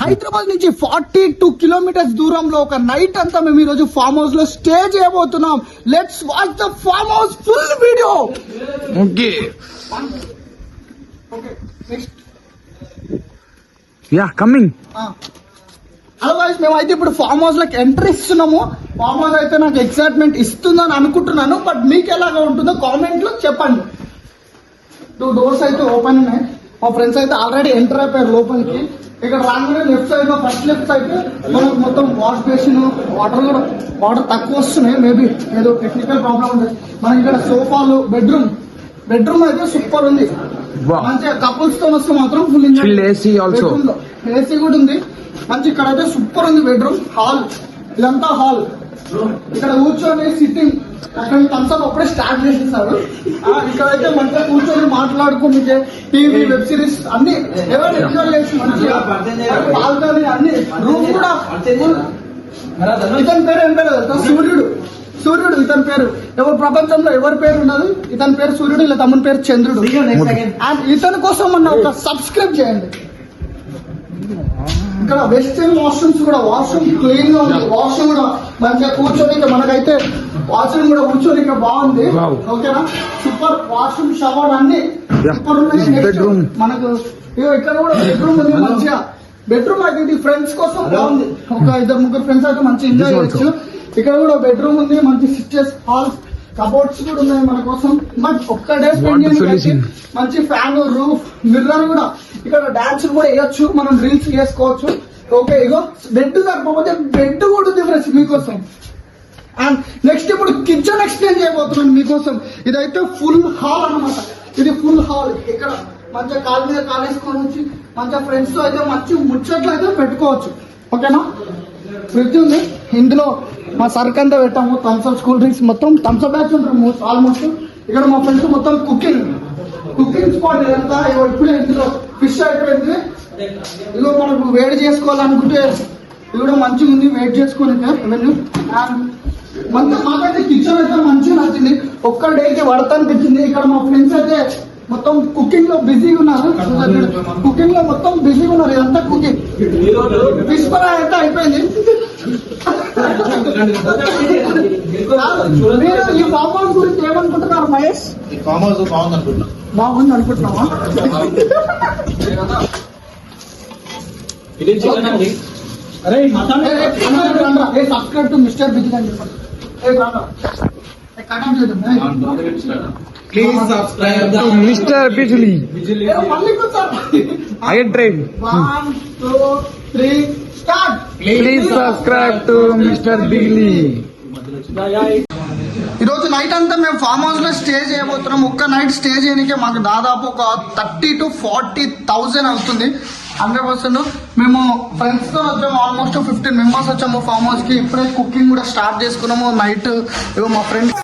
హైదరాబాద్ నుంచి 42 కిలోమీటర్స్ దూరంలో ఒక నైట్ అంతా మేము ఈ రోజు ఫామ్ హౌస్ లో స్టే చేయబోతున్నాం. Let's watch the farm house full video. Okay yeah coming. Hello guys, మేమైతే ఇప్పుడు ఫామ్ హౌస్ లోకి ఎంట్రీ ఇస్తున్నాము. ఫామ్ హౌస్ అయితే నాకు ఎక్సైట్మెంట్ ఇస్తుందని అనుకుంటున్నాను, బట్ మీకు ఎలాగా ఉంటుందో కామెంట్ లో చెప్పండి. 2 డోర్స్ అయితే ఓపెన్ ఉన్నాయి. మా ఫ్రెండ్స్ అయితే ఆల్రెడీ ఎంటర్ అయిపోయారు లోపలికి. ఇక్కడ రాగానే లెఫ్ట్ సైడ్ లో ఫస్ట్ లెఫ్ట్ సైడ్ మనకు మొత్తం వాష్ బేసిన్, వాటర్ తక్కువ వస్తున్నాయి. మేబీ ఏదో టెక్నికల్ ప్రాబ్లం ఉంటుంది. మనకి ఇక్కడ సోఫాలు, బెడ్రూమ్ అయితే సూపర్ ఉంది. మంచిగా కపుల్స్ తో వస్తే మాత్రం ఫుల్ ఏసీ కూడా ఉంది. మంచి ఇక్కడ అయితే సూపర్ ఉంది. బెడ్రూమ్, హాల్, ఇదంతా హాల్. ఇక్కడ కూర్చొని సిట్టింగ్, అక్కడ థమ్స్అప్ అప్పుడే స్టార్ట్ చేసేస్తారు. ఇక్కడైతే మంచిగా కూర్చొని మాట్లాడుకుని టీవీ, వెబ్ సిరీస్ అన్ని ఎవరు ఎంజాయ్ చేసి మంచిగా బాల్కనీ అన్ని. రూమ్ కూడా ఇతని పేరు ఏం పేరు తెలుసా? సూర్యుడు ఇతని పేరు. ఎవరు ప్రపంచంలో ఎవరి పేరు ఉండదు, ఇతని పేరు సూర్యుడు, ఇలా తమ్ముని పేరు చంద్రుడు. అండ్ ఇతని కోసం మన ఒక సబ్స్క్రైబ్ చేయండి. ఇక్కడ వెస్టర్న్ వాష్రూమ్స్ కూడా, వాష్రూమ్ క్లీన్ గా ఉంది. వాష్రూమ్ కూడా మంచిగా కూర్చొని, మనకైతే వాష్రూమ్ కూడా కూర్చొని ఇక్కడ బాగుంది. ఓకేనా, సూపర్ వాష్రూమ్, షవర్ అన్ని సూపర్ ఉన్నాయి. మనకు ఇక్కడ కూడా బెడ్రూమ్ ఉంది. మంచిగా బెడ్రూమ్ అయితే ఫ్రెండ్స్ కోసం బాగుంది. ఒక 2-3 ఫ్రెండ్స్ అయితే మంచి ఎంజాయ్ చేయొచ్చు. ఇక్కడ కూడా బెడ్రూమ్ ఉంది. మంచి స్విచెస్, హాల్స్, కబోర్డ్స్ కూడా ఉన్నాయి మన కోసం. బట్ ఒక్క డే స్పెండ్ మంచి ఫ్యాన్, రూఫ్, మిర్రర్ కూడా. ఇక్కడ డాన్స్ కూడా వేయొచ్చు, మనం రీల్స్ చేసుకోవచ్చు. ఓకే, ఇగో బెడ్ సరిపోతే బెడ్ కూడా ఉంది ఫ్రెండ్స్ మీకోసం. అండ్ నెక్స్ట్ ఇప్పుడు కిచెన్ ఎక్స్ప్లెయిన్ చేయబోతున్నాను మీకోసం. ఇదైతే ఫుల్ హాల్ అనమాట. ఇది ఫుల్ హాల్. ఇక్కడ మంచిగా కాలు మీద కాలేసుకొని వచ్చి మంచిగా ఫ్రెండ్స్ తో అయితే మంచి ముచ్చట్లు అయితే పెట్టుకోవచ్చు. ఓకేనా, ఫ్రిడ్జ్ ఉంది. ఇందులో మా సరుకు అంతా పెట్టాము. థమ్స్అప్, కూల్ డ్రింక్స్, మొత్తం థమ్స్అప్ బ్యాగ్స్ ఉంటాము ఆల్మోస్ట్. ఇక్కడ మా ఫ్రెండ్స్ మొత్తం కుకింగ్ స్పాట్ ఇదంతా. ఇప్పుడే ఇందులో ఫిష్ అయిపోయింది. ఇదిగో మనకు వేడి చేసుకోవాలనుకుంటే ఇది కూడా మంచిగా ఉంది, వేడి చేసుకుని. మాకైతే కిచెన్ అయితే మంచిగా నచ్చింది. ఒక్క డేకి పడతా అనిపించింది. ఇక్కడ మా ఫ్రెండ్స్ అయితే మొత్తం కుకింగ్ లో బిజీగా ఉన్నారు. ఇదంతా కుకింగ్. ఫిష్ ఫ్రై అయితే అయిపోయింది. మీరు ఈ ఫామ్ హౌస్ గురించి ఏమనుకుంటున్నారు మహేష్? ఈ ఫామ్ హౌస్ బాగుంది అనుకుంటున్నావా? సబ్స్క్రైబ్ టు మిస్టర్ బిజిల్ అని చెప్పండి. Please subscribe to mister Bijili. I train. 1, 2, 3 start. Please subscribe to Mr. Bigley. ఈరోజు నైట్ అంతా మేము ఫామ్ హౌస్ లో స్టే చేయబోతున్నాం. ఒక్క నైట్ స్టే చేయడానికి మాకు దాదాపు ఒక 30,000 to 40,000 అవుతుంది. 100%. మేము ఫ్రెండ్స్ తో వచ్చాము. ఆల్మోస్ట్ 15 మెంబర్స్ వచ్చాము ఫామ్ హౌస్ కి. ఇప్పుడే కుకింగ్ కూడా స్టార్ట్ చేసుకున్నాము. నైట్ మా ఫ్రెండ్స్